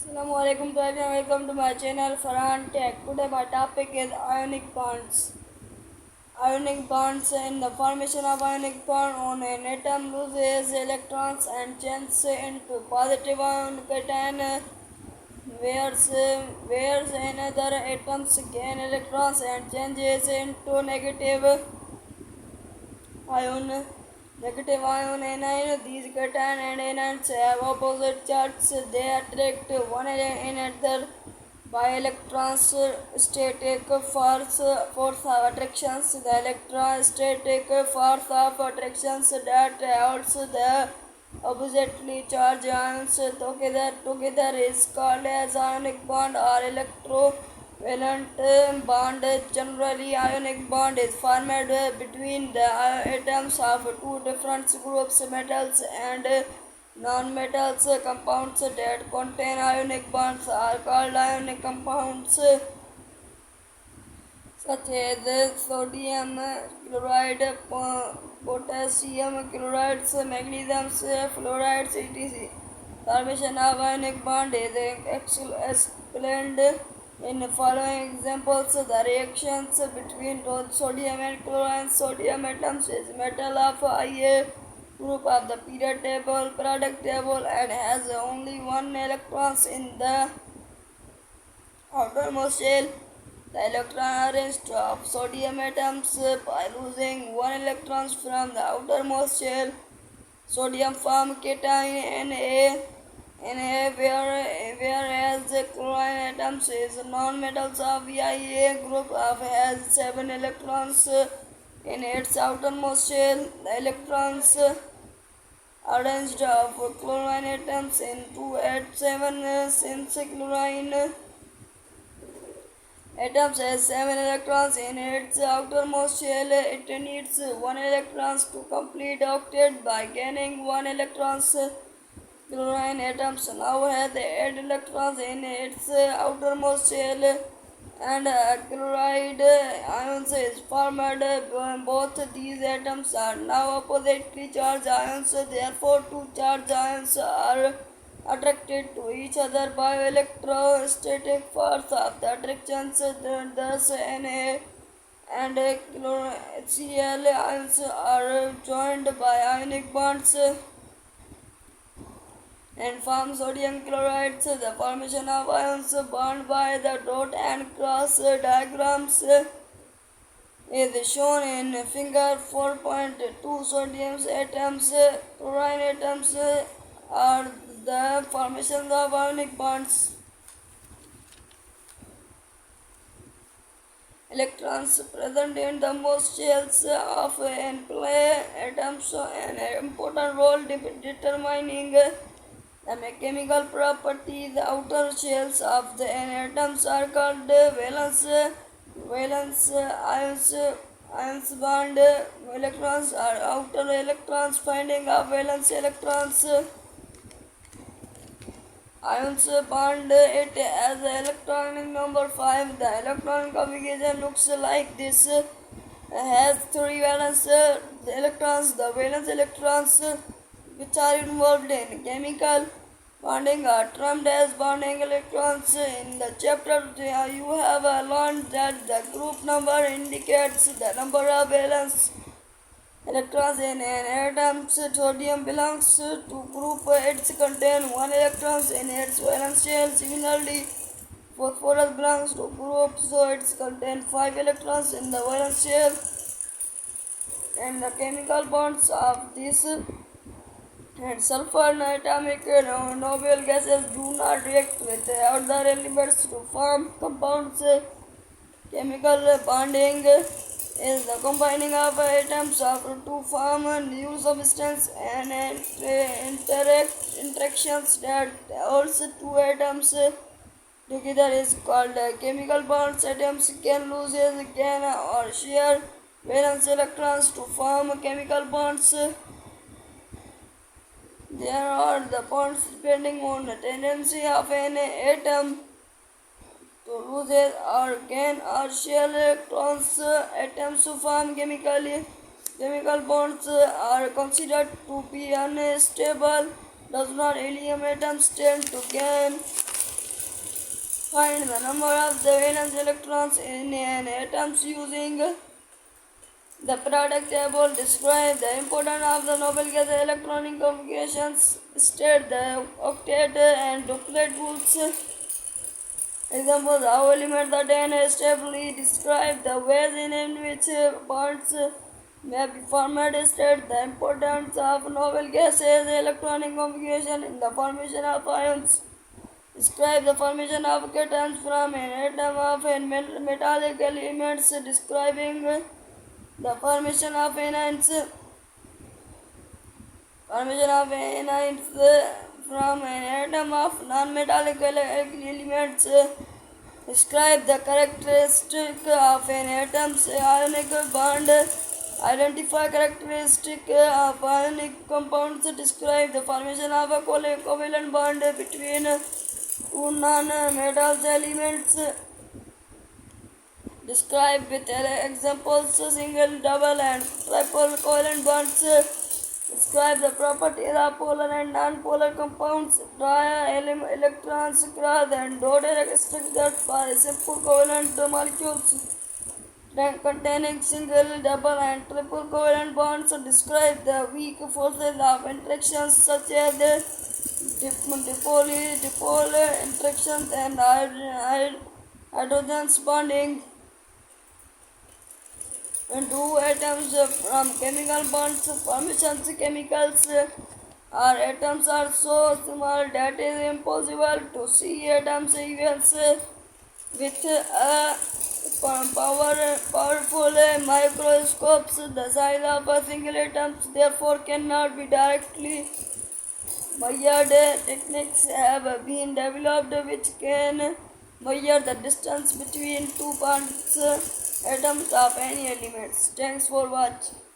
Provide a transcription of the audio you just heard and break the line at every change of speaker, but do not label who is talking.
Assalamualaikum to everyone. Welcome to my channel Farhan Tech. Today my topic is ionic bonds. Ionic bonds. In the formation of ionic bond on an atom loses electrons and changes into positive ion cation, whereas another atoms gain electrons and changes into ion. Negative ion anion. These cation and anions have opposite charges. They attract one another by electrostatic force of attraction. The electrostatic force of attraction that holds the oppositely charged ions together is called as ionic bond or electrovalent bond. Generally, ionic bond is formed between the atoms of two different groups, metals and non-metals. Compounds that contain ionic bonds are called ionic compounds, such as sodium chloride, potassium chlorides, magnesium fluorides, etc. Formation of ionic bond is explained in the following examples. The reactions between sodium and chlorine. Sodium atoms is metal of Ia group of the periodic table and has only one electron in the outermost shell. The electron arranged of sodium atoms by losing one electron from the outermost shell. Sodium form cation Na, whereas the chlorine atoms is non-metals of Ia group of has 7 electrons in its outermost shell. The electrons arranged of chlorine atoms in 2 at 7 since chlorine atoms has 7 electrons in its outermost shell. It needs 1 electron to complete octet by gaining 1 electron. Chlorine atoms now has 8 electrons in its outermost shell, and chloride ions is formed. Both these atoms are now oppositely charged ions, therefore two charged ions are attracted to each other by electrostatic force of the attractions. Thus Na and Cl ions are joined by ionic bonds and form sodium chlorides. The formation of ions bound by the dot and cross diagrams is shown in figure 4.2. Sodium atoms, chlorine atoms are the formations of ionic bonds. Electrons present in the most shells of an play atoms an important role determining the chemical properties. The outer shells of the atoms are called valence ions bond. Electrons are outer electrons finding of valence electrons. Ions bond it as electronic number 5. The electron configuration looks like this. Has 3 valence electrons. The valence electrons which are involved in chemical bonding are termed as bonding electrons. In the chapter you have learned that the group number indicates the number of valence electrons in an atom. Sodium belongs to group. It contains 1 electron in its valence shell. Similarly, phosphorus belongs to group, so it contains 5 electrons in the valence shell. And the chemical bonds of this and sulfur atomic noble gases do not react with other elements to form compounds. Chemical bonding is the combining of atoms of to form a new substance, and interactions that holds two atoms together is called chemical bonds. Atoms can lose, gain or share valence electrons to form chemical bonds. There are the bonds depending on the tendency of an atom to lose or gain or share electrons. Atoms to form chemical bonds are considered to be unstable. Does not helium atoms tend to gain Find the number of the valence electrons in an atom using the product table. Describe the importance of the noble gas electronic configurations. State the octet and duplet rules. Examples: how elements attain stably. Describe the ways in which bonds may be formed. State the importance of noble gases electronic configuration in the formation of ions. Describe the formation of cations from an atom of metallic elements. Describing the formation of anions. Formation of anions from an atom of non-metallic elements. Describe the characteristic of an atom's ionic bond. Identify characteristic of ionic compounds. Describe the formation of a covalent bond between two non-metal elements. Describe with examples single, double, and triple covalent bonds. Describe the properties of polar and non-polar compounds. Draw electrons, cross and dot structures for simple covalent molecules containing single, double, and triple covalent bonds. Describe the weak forces of interactions such as dipole interactions and hydrogen bonding. And two atoms from chemical bonds formations. Chemicals or atoms are so small that it is impossible to see atoms even with powerful microscopes. The size of a single atom therefore cannot be directly measured. Techniques have been developed which can measure the distance between two bonds atoms of any elements. Thanks for watching.